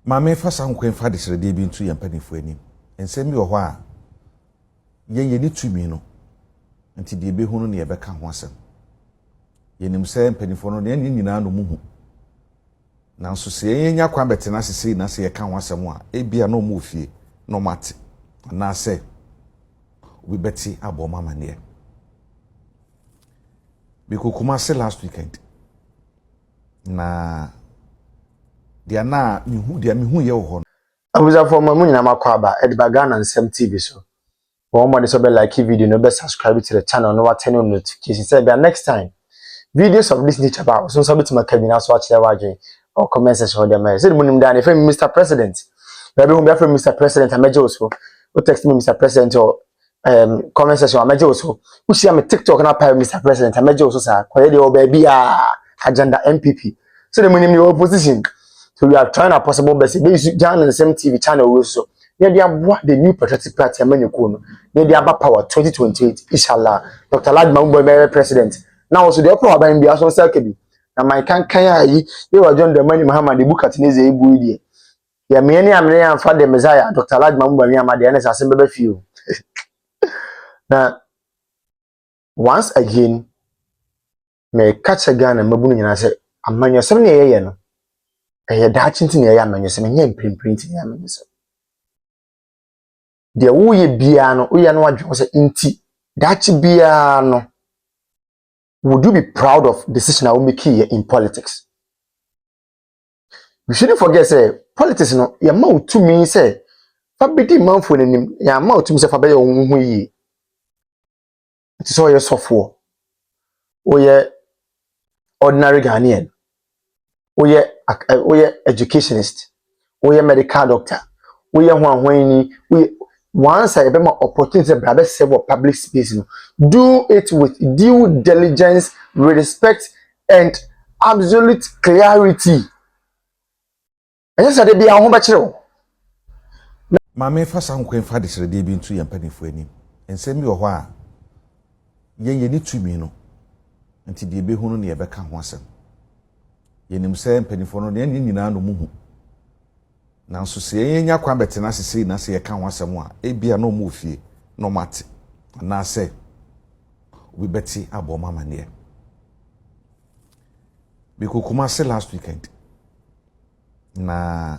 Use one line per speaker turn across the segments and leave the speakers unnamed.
Mame fa sankwen fa de srede bi ntu ye mpanifo anim. Ensem bi wo ho a ye ni tumi no. Nti de be hunu ne ye beka ho asem. Ye nim se mpanifo no ne nyina no muhu. Nanso se ye nya kwa betena sese na se ye ka ho asem a ebia no mu ofie no mate. Na se we beti aboma mane. Bikokuma se last weekend. Na dia na mihu ye wo ho.
Abuza for mamu nyina makwaba Ediba Ghana nsem TV so. One more so be like video no be subscribe to the channel no what turn on notification say be next time videos of this nature about so so bit makabina so watch the or comment section for them say munim dan if Mr. President be home be from Mr. President ameje so o text me Mr. President or comment section ameje so who see am TikTok na pa Mr. President ameje so sa koye de o be bia agenda MPP so the munim the opposition. So we are trying our possible best. We use Ghana and the same TV channel also. They are what the new patriotic party Amenyokuno. They are about power 2028. Inshallah. Dr. Mahama president. Now also the upper about India so Selkebi. Na my kan kaya yi were John the money Muhammad the book at Neze Ibu. Ya many am for the Messiah. Dr. Mahama the NS assembly few. Now once again may catch a gun and Mabuni and I say, I'm man yourself no. Eh daachinti na ya manyo se menye mprimprint ya manyo se de wo ye bia no wo ye no wadwo se inti daachi bia no would you be proud of decision I will make here in politics? We shouldn't forget say politics no ya ma utumi say fa bedi manfo nanim ya ma utumi say fa be ye wo yi it is all your software o ye ordinary Ghanaian we educationist, we medical doctor, we once I have more opportunity to serve public space. Do it with due diligence, respect, and absolute clarity. And yes, I be a home bachelor.
Mame fa sankwen fa de srede bi ntu ye mpanifo anim. Ensem bi wo ho a ye ni tumi no. Nti de be hunu ne ye beka ho asem. Ye nim se mpanifo no ne nyina no muhu. Nanso se ye nya kwa betena sese na se ye ka ho asem a ebia no mu ofie no mate. Na se we beti aboma mane. Bikokuma se last weekend. Na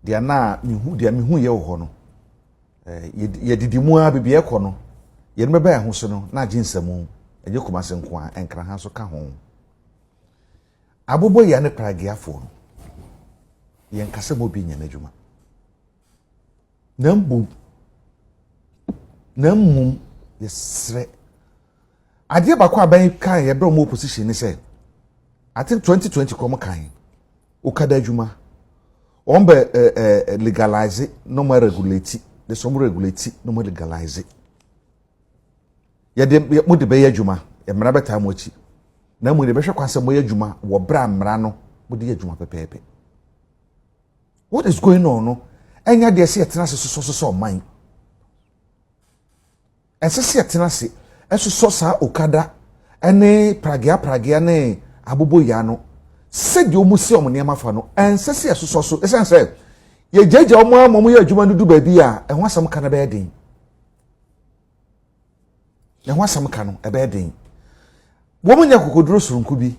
dia na mihu ye wo ho no. Ye didimu a bibie ekọ no. Ye no meba ho so no na aginsamu. Eje kuma se nko a enkra ha so ka ho. Abobo ya ne pragiafo no ye nkase mo bi nya n'adwuma nammum yesre ade bakwa ban kan ye bro mo opposition ni say I think 2020 kom kan okada adwuma on be legalize no more regulate the some regulate no more legalize ye de mo de be adwuma ye mra beta mo chi na mu de be hwekwa asem ye adwuma wo bra mra no mo de adwuma pepepe. What is going on no enya de se etena se so man ense se etena se eso sa okada ene pragia ne abobo ya no se de omu se omne ma fa no ense se eso so esen se ye jeje omu amomu ye adwuma dudu ba bi a ehwo asem ka na be den ehwo asem ka no e be den wo munya kokoduro surunku bi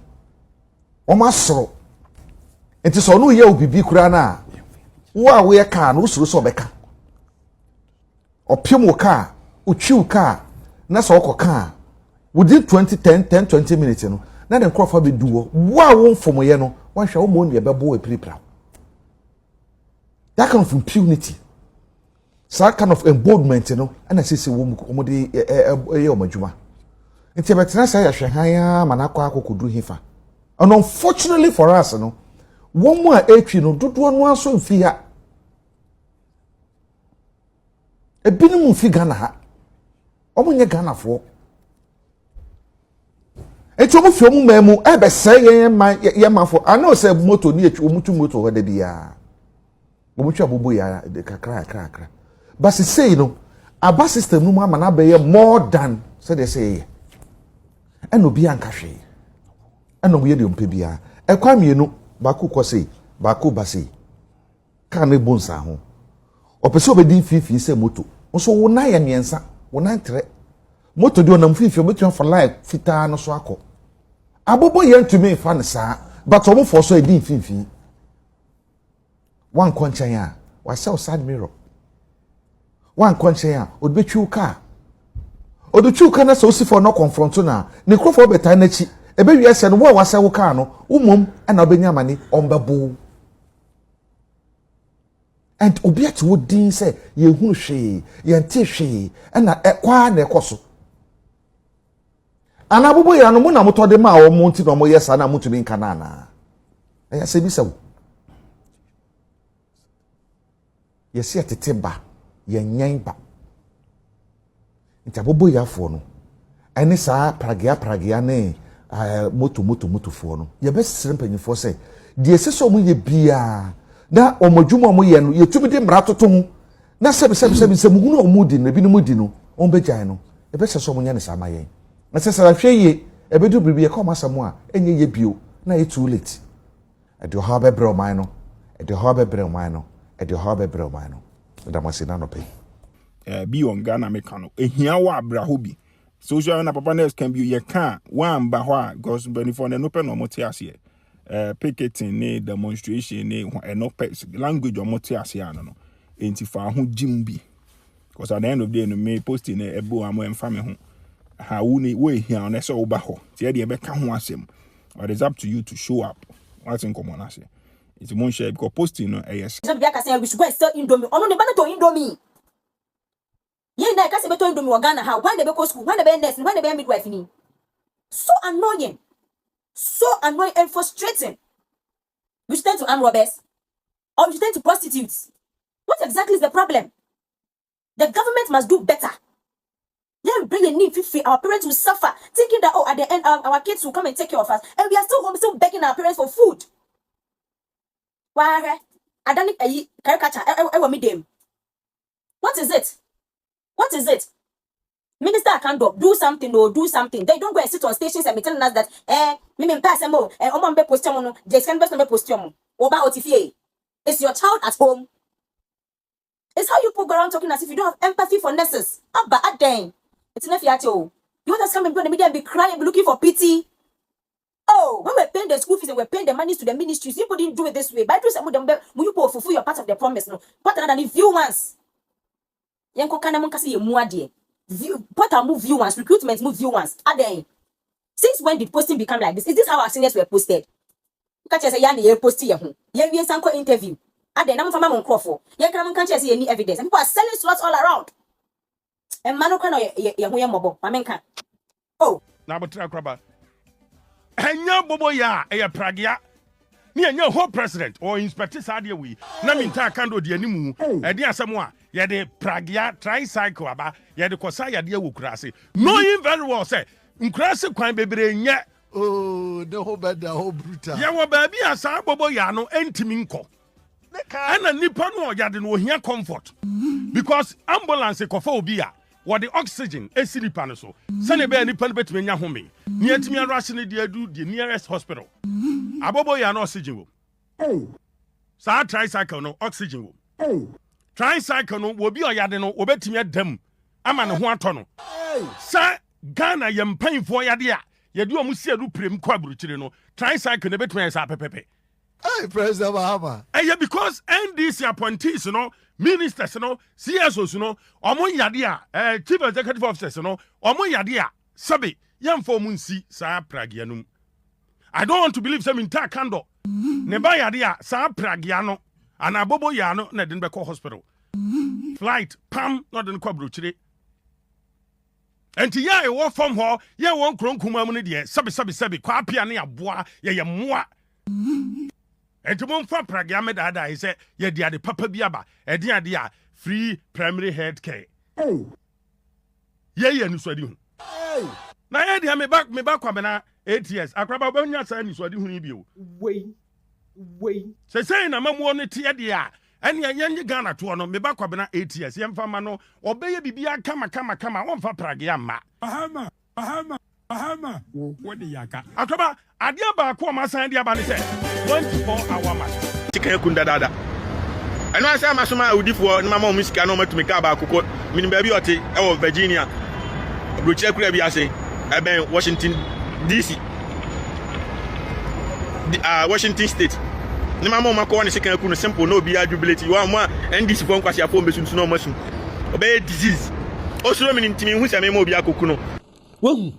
o ma soro enti so no ye obibi kura na wa we ka no suru so beka opiem wo ka utwiw ka na so okoka within 20 minutes no na den krofa be duwo wa wo mfomo ye no wan hwa wo mo ne be bo epiripra. That kind of impunity, that kind of emboldenment, you know, and I say wo mo de ye o madwuma nti betena say ya hwehan manakwa akokodu hifa. And unfortunately for us, you know, one more etwi no dodo no aso mfi ha ebinu mfi Ghana ha omunye Ghana fo eti omu fi omu mamu ebe say ye manfo I know say moto ni etwi omutu moto ho da bia omutu abobo ya kakra but say no aba system no ma na be ye more than say they say eno bi anka hwe eno mo ye de ompe bia ekwa mienu baku kwose baku base car ne bonsa ho opese obedi fifi se moto nso wo na ye miensa wo na ntre moto de onam fifi obetu for life fita no so akọ abobo ye ntumi fa ne saa but omo for so edi fifi wan konchan ya wa sell side mirror wan konchan ya odbetwu car odutwu car na so si for no confront na ne krofo beta na chi ebe wi ese no wo wa sell car no umom na obenya mani ombebo and obiat wo din say ye hunu hwe ye nte hwe na kwa na ekoso ana bobo ya no mu na motode ma wo mo nti no mo yesa na mutumi nka na na ya se bi se wo ye se teteba ye nyan ba nta bobo ya fo no ene sa pragia ne moto fo no ye be sire mpanyifo say de seso mo ye bia na omodwuma mo ye no ye tumi de mratoto ho na sebe muhunu omudi na bi no mudi no ombegyan no e be seso mo nya ne sama yen na sesara hweye e be du bibi e come asamo a enye ye bio na e too late e de ho be bre man no e de ho be bre man no e de ho be bre man no da masina no pe
bi on Ghana meka no ehia wa abraho bi social na papa nes can be ye can one ba ho a because benefo no pe no mote ase picketing ne demonstration ne no language o mote ase ano no enti fa ho jim bi because at the end of the day no me posting e ebo am emfa me ho ha wo ni we hia on so ba ho tie de be ka ho asem or it's up to you to show up what's in common ase it's mon share because posting no yes
so be aka say we should go and sell indomie ono ne ba to indomie ye na ka se be to indomie Ghana how when they be go school when they be nurse when they be midwife ni so annoying and frustrating. We should turn to armed robbers or we should turn to prostitutes. What exactly is the problem? The government must do better. Let me bring a need free. Our parents will suffer, thinking that at the end our kids will come and take care of us, and we are still home, still begging our parents for food. Why? I don't need a caricature. What is it? What is it? Minister can't do something or do something. They don't go and sit on stations and be telling us that me pass mo omo be post no just can best no be post mo oba otifie. It's your child at home. It's how you go around talking as if you don't have empathy for nurses. Abba aden. It's not fiato. You want us come and go on the media and be crying, be looking for pity. Oh, when we're paying the school fees and we're paying the money to the ministries, you didn't do it this way. By doing some of them, you fulfill your part of the promise. No, but than if you once. Yanko kana munkasi ye muadie. What are move viewers, recruitment move viewers? Are they? Since when did posting become like this? Is this how our seniors were posted? Catch us a yan ye post here. Ye sanko interview. Are they? Nam fama mon crofo. Ye can catch us any evidence. And people are selling slots all around. And mano kana ye mobo. Mamenka. Oh.
Na botra kraba. Enya bobo ya e pragia. Ni enya ho president or inspector sadia we. Na minta kando di animu. E di asemo a ye de pragia tricycle aba ye de kosa ya de awukurase. Knowing very well say nkurase kwan bebre nya.
Oh, the whole bad, the whole brutal.
Ye wo ba bia sa bobo ya no entimi nko. Ana nipa no ya de no hia comfort. Because ambulance kofa obi a what the oxygen esilipa no so. Sane be nipa no betime nya home. Ni atimi rush ne de adu the nearest hospital. Abobo ya no oxygen wo.
Hey.
Sa tricycle no oxygen wo.
Hey.
Tricycle no wo bi oyade no obetimi adam ama ne ho ato no.
Hey.
Sa Ghana yem painfo yade a yede omu si adu prem kwa buruchire no tricycle ne betimi sa pepepe.
Hey, prez.Mahama.
Yeah, because NDC appointees no ministers no CSOs no omo yade a chief executive officers no omo yade a sabe yemfo mu nsi sa pragia no. I don't want to believe some entire candle. Neba yade a sa pragia no ana bobo ya no na den be call hospital. Flight pam no den kwa brochire. Enti ya e wo from ho ye won kronkuma mu ne de sabe kwa apia ne aboa ye moa. Enti mo mfa pragia me dada he say ye de ade papa bi aba e de ade a free primary health care.
Hey.
Ye ni so di hu.
Hey.
Na ye de me back Kwabena 8 years. Akraba ba nya sa ni so di hu ni bi o.
Wey.
Say na mamu no te de a ene yenye Ghana to no me back Kwabena 8 years. Ye mfa ma no obeye bibia kama won fa pragia ma. Mahama. What the yaka? Akraba adia ba ko ma san dia ba ni say 24-hour match. Tikaya kunda dada. And I say I'm a woody for my mom, Miss Canoma to make about cocoa, meaning baby or Virginia. Bruce Crabby, I say, I've been Washington, D.C. Washington State. No, my mom, I second simple, no be jubilate. You are more, and this phone was your phone, but no mushroom. Obey disease. Also, meaning to me, which I may be a cocono.
Well,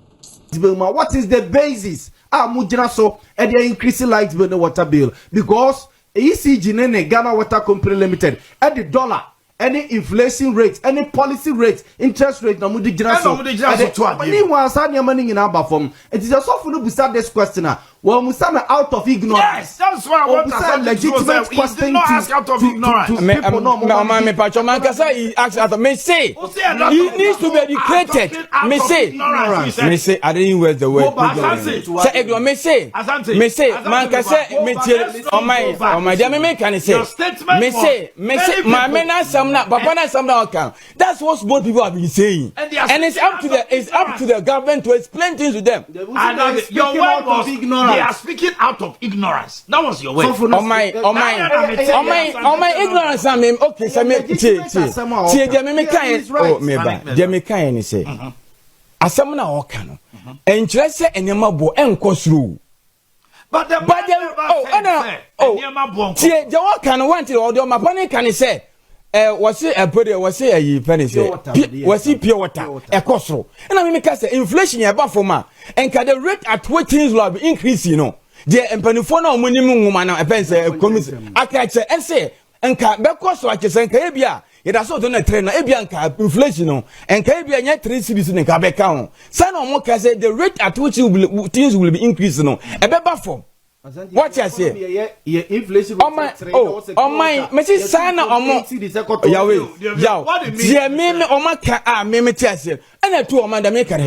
what is the basis? Mujina so and they increasing light bill and water bill because ECG nene Ghana Water Company Limited at the dollar. Any inflation rate, any policy rate, interest rate, no mudi jina so. Anyone sign your money in our form. It is just so for to start this question. Well, Musama out of ignorance.
Yes, that's why I want to say legitimate question. He did not ask out of ignorance.
He asked out of me say he needs to be educated. Me say I didn't use the word. Say me say man can say me on my dear me can say me say my men are some not but when I some now can. That's what most people have been saying. And it's up to the government to explain things to them.
Your word was ignorance. They are speaking out of ignorance. That was your way.
On my ignorance, I mean, okay, so me can say, as someone I walk on, and just say, and your mabo and cosru.
But the
can want it, or my pony can say. Was it a body? Was it a penny? Was it pure water? A costro. And I mean, because inflation is above for ma. And can the rate at what things will be increased, you know. The empanifono minimum woman, a pencil, commission. I can say, and say, and can be cost like a Sankabia. It has also done a trainer, Abianca, inflation, and Caribbean yet 3 cities in a Quebec count. Son or more can say the rate at which things will be increased, you know. A better form. What I say?
Inflation.
Oh my, Mrs. Sana, dear me, oh my car, me, and I told Amanda Maker,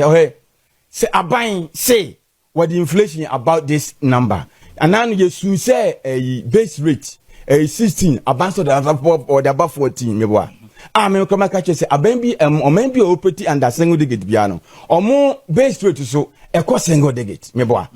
say, I buying, say, what the inflation about this number. And now you soon say a base rate, a 16, advance of the above or the above 14, you are. I may come catch say, a baby, or maybe a pretty and a single digit piano, or more base rate so, a cost single digit, me boy.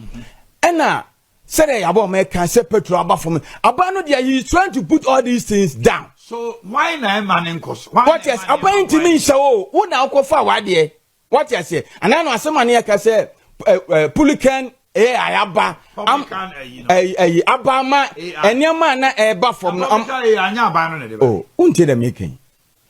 And now, say about my cancer petrol about for me. Abano dia he is trying to put all these things down.
So why na man in cost?
What yes, about to me so who now go for what there? What you say? And I know somebody can say Pulican ayaba abama enyama na eba from oh until the making.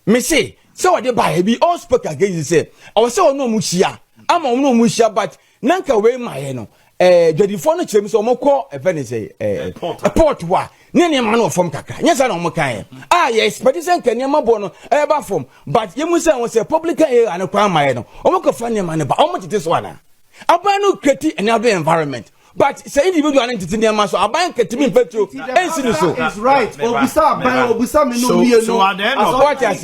Me say so what they buy be all spoke against say I was say no muchia. I'm no muchia but nanka we my no. The phone chim so moko a penny say a port wa near man of from kaka. Yes, I know Mokai. Yes, but it's a Kanyama bono ever from. But you must say was a public air and a crime my own. Omoko funny man, but how much this one? Abano create another environment. But say individual entity near Maso, Aban Katimin Petro, and so
is right. Obisa,
so at the end of
what I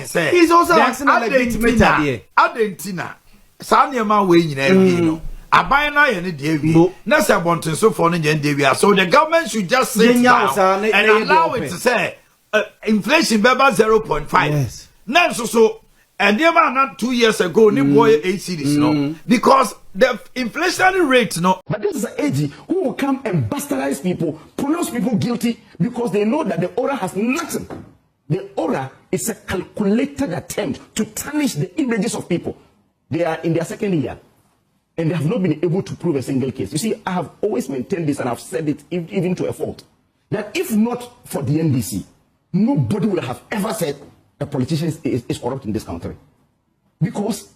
say,
he's also asking a legitimate idea.
Argentina, Sanyama way in every Aban na ye ne de wi na se bonten so for no je de wi so the government should just sit down and allow it to say inflation be about 0.5
yes
na so and never not 2 years ago ni boy 8 cities no because the inflation rate no.
But this is an AG who will come and bastardize people, pronounce people guilty because they know that the order has nothing. The order is a calculated attempt to tarnish the images of people. They are in their second year. And they have not been able to prove a single case. You see, I have always maintained this, and I've said it even to a fault, that if not for the NDC, nobody would have ever said a politician is corrupt in this country. Because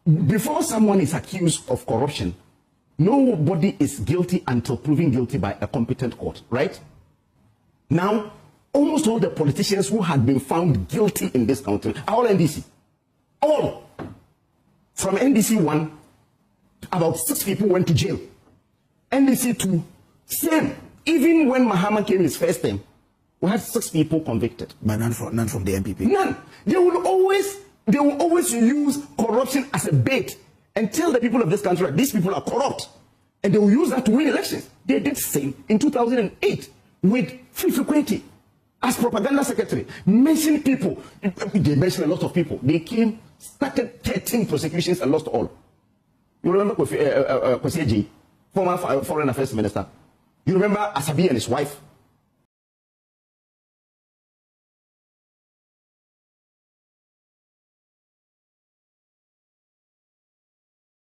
before someone is accused of corruption, nobody is guilty until proven guilty by a competent court, right? Now, almost all the politicians who had been found guilty in this country are all NDC. All. From NDC 1, about 6 people went to jail. NDC 2, same. Even when Mahama came his first time, we had 6 people convicted.
But none from the MPP.
None. They will always use corruption as a bait and tell the people of this country that these people are corrupt. And they will use that to win elections. They did the same in 2008 with Fifi as propaganda secretary. Mentioned people. They mentioned a lot of people. They came, started 13 prosecutions and lost all. You remember Kwesi, former foreign affairs minister? You remember Asabi and his wife?